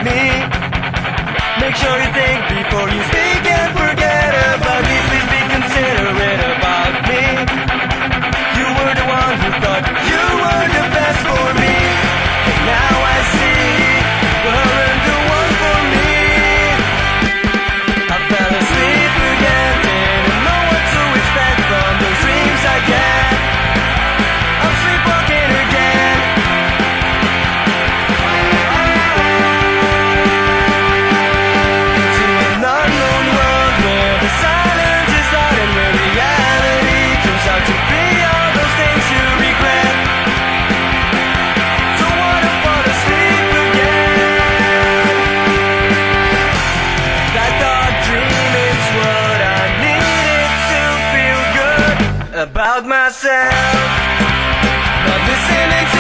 me. Make sure you think before you speak and forget about me. Please be considerate about me. You were the one who thought you were the best for me. And now I see you weren't the one for me. I fell asleep again, didn't know what to expect from those dreams I get. I'm sleepwalking again. To an unknown world where the silence is loud and where reality turns out to be all those things you regret. So what if I fall asleep again? I thought dreaming's what I needed to feel good about myself. Not listening to